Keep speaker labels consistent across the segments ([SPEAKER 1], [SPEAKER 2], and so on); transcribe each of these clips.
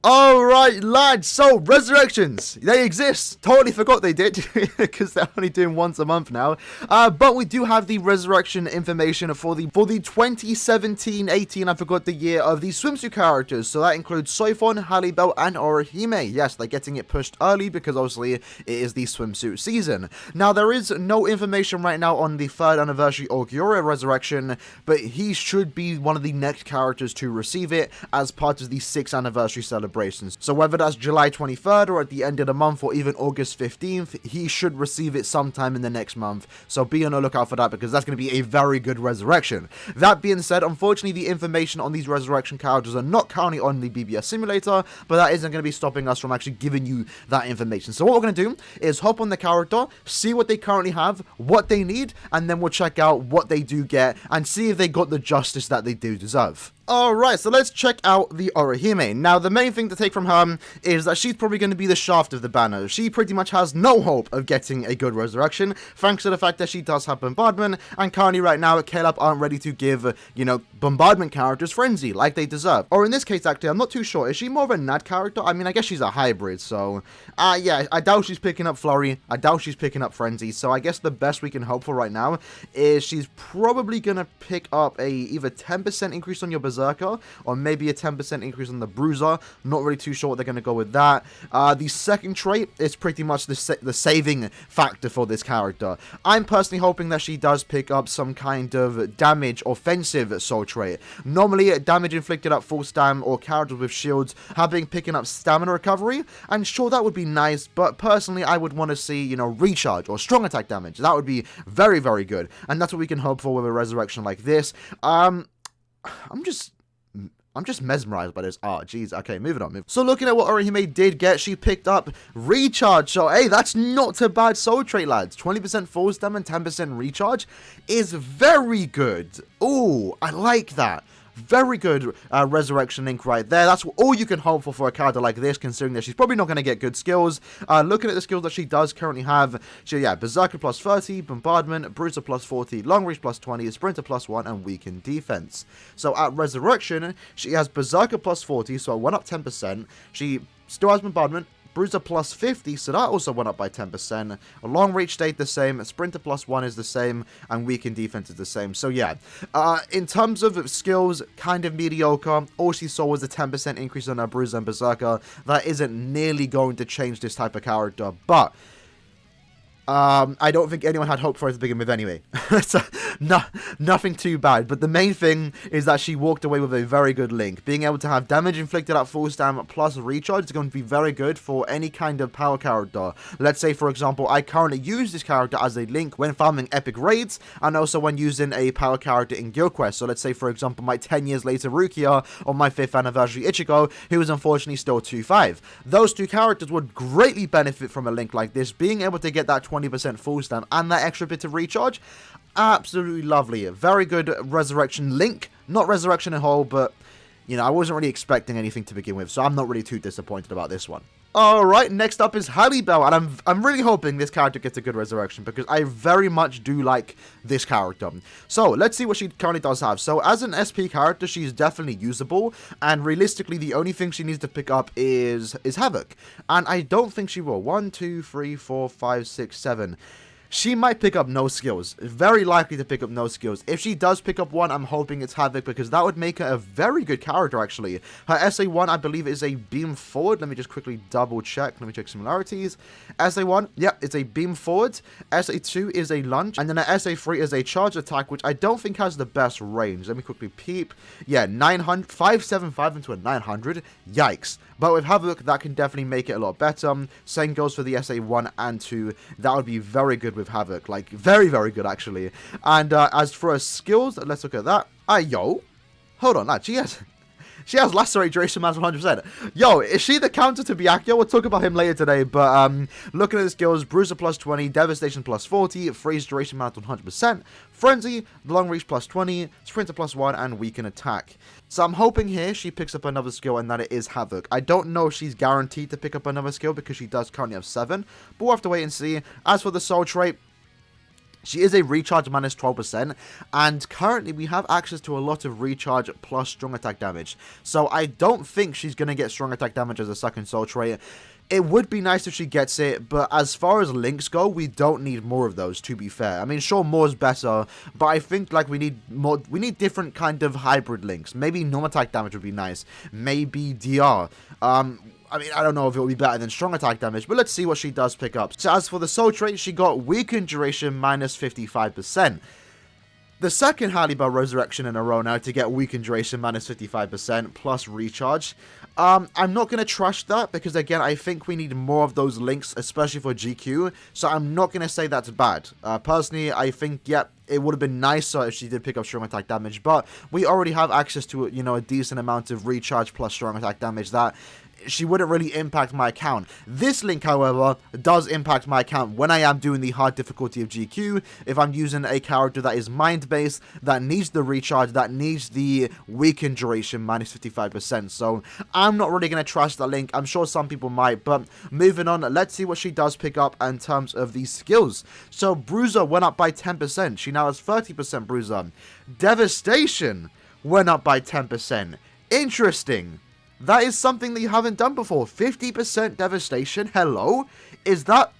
[SPEAKER 1] Alright, lads, so resurrections, they exist. Totally forgot they did, because they're only doing once a month now. But we do have the resurrection information for the 2017-18, I forgot the year, of the swimsuit characters. So that includes Soifon, Halibel, and Orihime. Yes, they're getting it pushed early, because obviously it is the swimsuit season. Now, there is no information right now on the 3rd anniversary Orihime resurrection, but he should be one of the next characters to receive it as part of the 6th anniversary celebration. So whether that's July 23rd or at the end of the month or even August 15th, he should receive it sometime in the next month. So be on the lookout for that, because that's going to be a very good resurrection. That being said, unfortunately the information on these resurrection characters are not currently on the BBS simulator, but that isn't going to be stopping us from actually giving you that information. So what we're going to do is hop on the character, see what they currently have, what they need, and then we'll check out what they do get and see if they got the justice that they do deserve. Alright, so let's check out the Orihime. Now, the main thing to take from her is that she's probably going to be the shaft of the banner. She pretty much has no hope of getting a good resurrection, thanks to the fact that she does have bombardment, and currently right now, KLAB aren't ready to give, bombardment characters frenzy, like they deserve. Or in this case, actually, I'm not too sure. Is she more of a NAD character? I mean, I guess she's a hybrid, so... yeah, I doubt she's picking up Flurry. I doubt she's picking up Frenzy, so I guess the best we can hope for right now is she's probably going to pick up a either 10% increase on your Berserker, or maybe a 10% increase on the Bruiser. Not really too sure what they're going to go with that. The second trait is pretty much the saving factor for this character. I'm personally hoping that she does pick up some kind of damage offensive soul trait. Normally, damage inflicted at full stam or characters with shields have been picking up stamina recovery, and sure, that would be nice, but personally, I would want to see, recharge or strong attack damage. That would be very, very good, and that's what we can hope for with a resurrection like this. I'm just mesmerized by this art. Jeez. Okay, moving on. So looking at what Orihime did get, she picked up recharge. So, hey, that's not a bad soul trait, lads. 20% full stam and 10% recharge is very good. Ooh, I like that. Very good resurrection link right there. That's all you can hope for a character like this, considering that she's probably not going to get good skills. Looking at the skills that she does currently have, Berserker plus 30, Bombardment, Bruiser plus 40, Long Reach plus 20, Sprinter plus 1, and Weakened Defense. So at Resurrection, she has Berserker plus 40, so it went up 10%. She still has Bombardment, Bruiser plus 50, so that also went up by 10%. A Long Reach stayed the same, Sprinter plus 1 is the same, and Weakened Defense is the same. So yeah, in terms of skills, kind of mediocre. All she saw was a 10% increase on her Bruiser and Berserker. That isn't nearly going to change this type of character, but... I don't think anyone had hope for her to begin with anyway. So, nothing too bad. But the main thing is that she walked away with a very good link. Being able to have damage inflicted at full stam plus recharge is going to be very good for any kind of power character. Let's say, for example, I currently use this character as a link when farming epic raids, and also when using a power character in Guild Quest. So let's say, for example, my 10 years later Rukia, or my 5th anniversary Ichigo, who is unfortunately still 2-5. Those two characters would greatly benefit from a link like this. Being able to get that 20% full stam and that extra bit of recharge, absolutely lovely. Very good resurrection link. Not resurrection in whole, but I wasn't really expecting anything to begin with, so I'm not really too disappointed about this one. Alright, next up is Halibel, and I'm really hoping this character gets a good resurrection, because I very much do like this character. So, let's see what she currently does have. So, as an SP character, she's definitely usable, and realistically, the only thing she needs to pick up is Havoc. And I don't think she will. 1, 2, 3, 4, 5, 6, 7... She might pick up no skills. Very likely to pick up no skills. If she does pick up one, I'm hoping it's Havoc, because that would make her a very good character, actually. Her SA1, I believe, is a beam forward. Let me just quickly double check. Let me check similarities. SA1, yeah, it's a beam forward. SA2 is a lunge. And then her SA3 is a charge attack, which I don't think has the best range. Let me quickly peep. Yeah, 900, 575 into a 900. Yikes. But with Havoc, that can definitely make it a lot better. Same goes for the SA1 and 2. That would be very good with Havoc. Like, very, very good, actually. And as for her skills, let's look at that. Yo. Hold on, lad. She has Lacerate Duration Mass 100%. Yo, is she the counter to Byakuya? We'll talk about him later today, but looking at the skills, Bruiser plus 20, Devastation plus 40, Freeze Duration Mass 100%, Frenzy, Long Reach plus 20, Sprinter plus 1, and Weaken Attack. So I'm hoping here she picks up another skill and that it is Havoc. I don't know if she's guaranteed to pick up another skill because she does currently have 7, but we'll have to wait and see. As for the Soul Trait, She is a recharge minus 12%, and currently we have access to a lot of recharge plus strong attack damage. So I don't think she's going to get strong attack damage as a second soul trait. It would be nice if she gets it, but as far as links go, we don't need more of those, to be fair. I mean, sure, more is better, but I think, like, we need different kind of hybrid links. Maybe normal attack damage would be nice. Maybe DR. I mean, I don't know if it will be better than strong attack damage, but let's see what she does pick up. So as for the soul trait, she got weakened duration minus 55%. The second Halibel resurrection in a row now to get weakened duration minus 55% plus recharge. I'm not going to trash that because, again, I think we need more of those links, especially for GQ. So I'm not going to say that's bad. Personally, I think, yeah, it would have been nicer if she did pick up strong attack damage. But we already have access to, you know, a decent amount of recharge plus strong attack damage that she wouldn't really impact my account. This link, however, does impact my account when I am doing the hard difficulty of GQ. If I'm using a character that is mind-based, that needs the recharge, that needs the weakened duration minus 55%. So I'm not really going to trust that link. I'm sure some people might, but moving on, let's see what she does pick up in terms of these skills. So Bruiser went up by 10%. She now has 30% Bruiser. Devastation went up by 10%. Interesting. That is something that you haven't done before. 50% devastation. Hello? Is that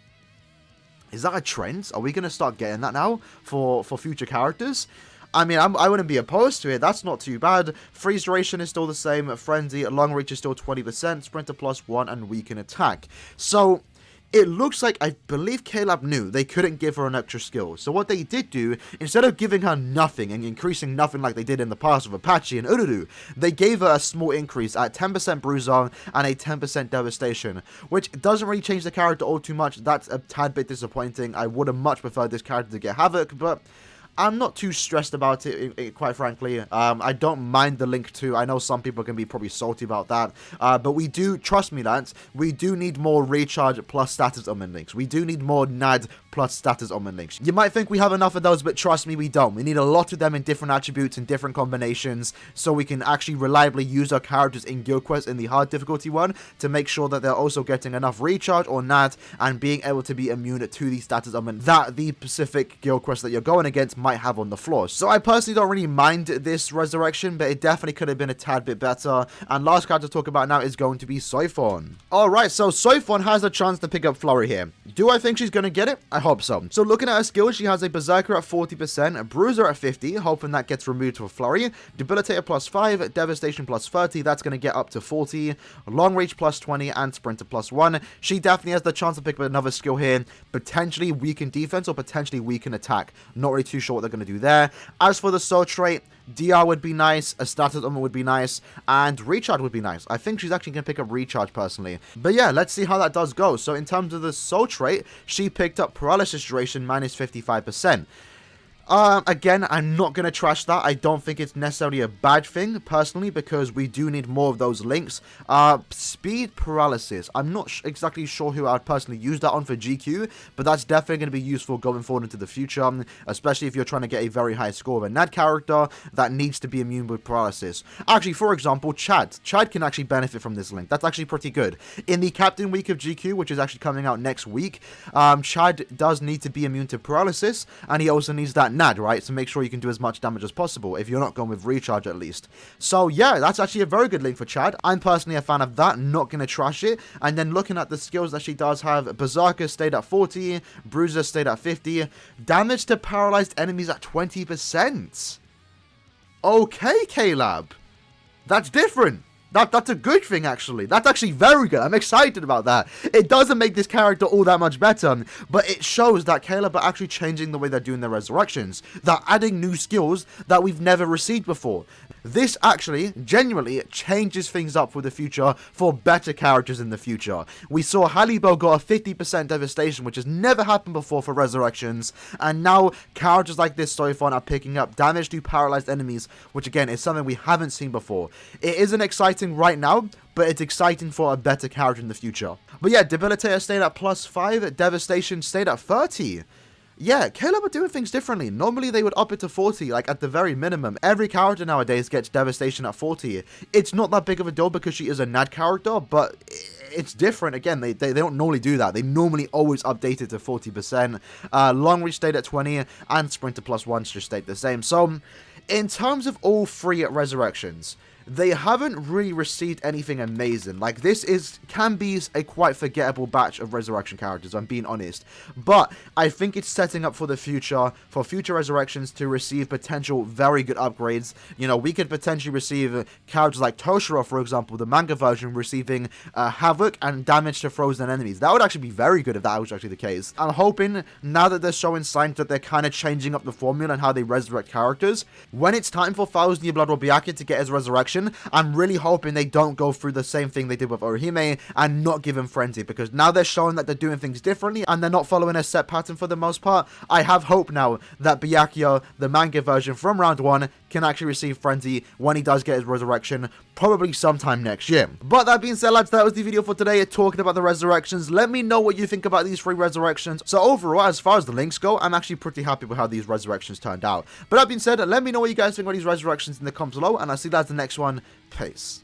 [SPEAKER 1] a trend? Are we going to start getting that now for future characters? I mean, I wouldn't be opposed to it. That's not too bad. Freeze duration is still the same. Frenzy, long reach is still 20%. Sprinter +1 and weaken attack. So it looks like, I believe KLAB knew they couldn't give her an extra skill. So what they did do, instead of giving her nothing and increasing nothing like they did in the past with Apache and Ururu, they gave her a small increase at 10% Bruiser and a 10% Devastation, which doesn't really change the character all too much. That's a tad bit disappointing. I would have much preferred this character to get Havoc, but I'm not too stressed about it, quite frankly. I don't mind the link too. I know some people can be probably salty about that. But we do, trust me, lads, we do need more recharge plus status augment links. We do need more NAD plus status augment links. You might think we have enough of those, but trust me, we don't. We need a lot of them in different attributes and different combinations so we can actually reliably use our characters in Guild Quest in the hard difficulty one to make sure that they're also getting enough recharge or NAD and being able to be immune to the status augment that the specific Guild Quest that you're going against might have on the floor. So I personally don't really mind this resurrection, but it definitely could have been a tad bit better. And last card to talk about now is going to be Soifon. Alright, so Soifon has a chance to pick up Flurry here. Do I think she's going to get it? I hope so. So looking at her skills, she has a Berserker at 40%, a Bruiser at 50%, hoping that gets removed for Flurry, Debilitator +5, Devastation +30, that's going to get up to 40, Long Reach +20, and Sprinter +1. She definitely has the chance to pick up another skill here, potentially weaken defense or potentially weaken attack. Not really too sure what they're going to do there. As for the soul trait, DR would be nice, a status augment would be nice, and recharge would be nice. I think she's actually going to pick up recharge personally. But yeah, let's see how that does go. So in terms of the soul trait, she picked up paralysis duration minus 55%. Again, I'm not going to trash that. I don't think it's necessarily a bad thing, personally, because we do need more of those links. Speed paralysis. I'm not exactly sure who I'd personally use that on for GQ, but that's definitely going to be useful going forward into the future, especially if you're trying to get a very high score of a NAD character that needs to be immune with paralysis. Actually, for example, Chad. Chad can actually benefit from this link. That's actually pretty good. In the Captain Week of GQ, which is actually coming out next week, Chad does need to be immune to paralysis, and he also needs that NAD, right? So make sure you can do as much damage as possible, if you're not going with recharge at least. So yeah, that's actually a very good link for Chad. I'm personally a fan of that, not going to trash it. And then looking at the skills that she does have, Berserker stayed at 40, Bruiser stayed at 50, damage to paralyzed enemies at 20%. Okay, KLAB. That's different. That's a good thing, actually. That's actually very good. I'm excited about that. It doesn't make this character all that much better, but it shows that KLAB are actually changing the way they're doing their resurrections. They're adding new skills that we've never received before. This actually, genuinely, changes things up for the future for better characters in the future. We saw Halibel got a 50% devastation, which has never happened before for resurrections, and now characters like this Soifon are picking up damage to paralyzed enemies, which again is something we haven't seen before. It isn't exciting right now, but it's exciting for a better character in the future. But yeah, Debilitator stayed at +5, Devastation stayed at 30. Yeah, KLAB are doing things differently. Normally they would up it to 40, like at the very minimum. Every character nowadays gets Devastation at 40. It's not that big of a deal because she is a NAD character, but it's different. Again, they don't normally do that. They normally always update it to 40%. Long reach stayed at 20, and Sprinter +1 just stayed the same. So, in terms of all three resurrections, they haven't really received anything amazing. Like, this can be a quite forgettable batch of resurrection characters, I'm being honest. But I think it's setting up for the future, for future resurrections to receive potential very good upgrades. You know, we could potentially receive characters like Toshiro, for example, the manga version, receiving havoc and damage to frozen enemies. That would actually be very good if that was actually the case. I'm hoping, now that they're showing signs that they're kind of changing up the formula and how they resurrect characters, when it's time for 1000 Year Blood War Byakuya to get his resurrection, I'm really hoping they don't go through the same thing they did with Orihime and not give him Frenzy, because now they're showing that they're doing things differently and they're not following a set pattern for the most part. I have hope now that Byakuya, the manga version from round 1, can actually receive Frenzy when he does get his resurrection, probably sometime next year. But that being said, lads, that was the video for today, talking about the resurrections. Let me know what you think about these 3 resurrections. So overall, as far as the links go, I'm actually pretty happy with how these resurrections turned out. But that being said, let me know what you guys think about these resurrections in the comments below, and I'll see you guys in the next one. Peace.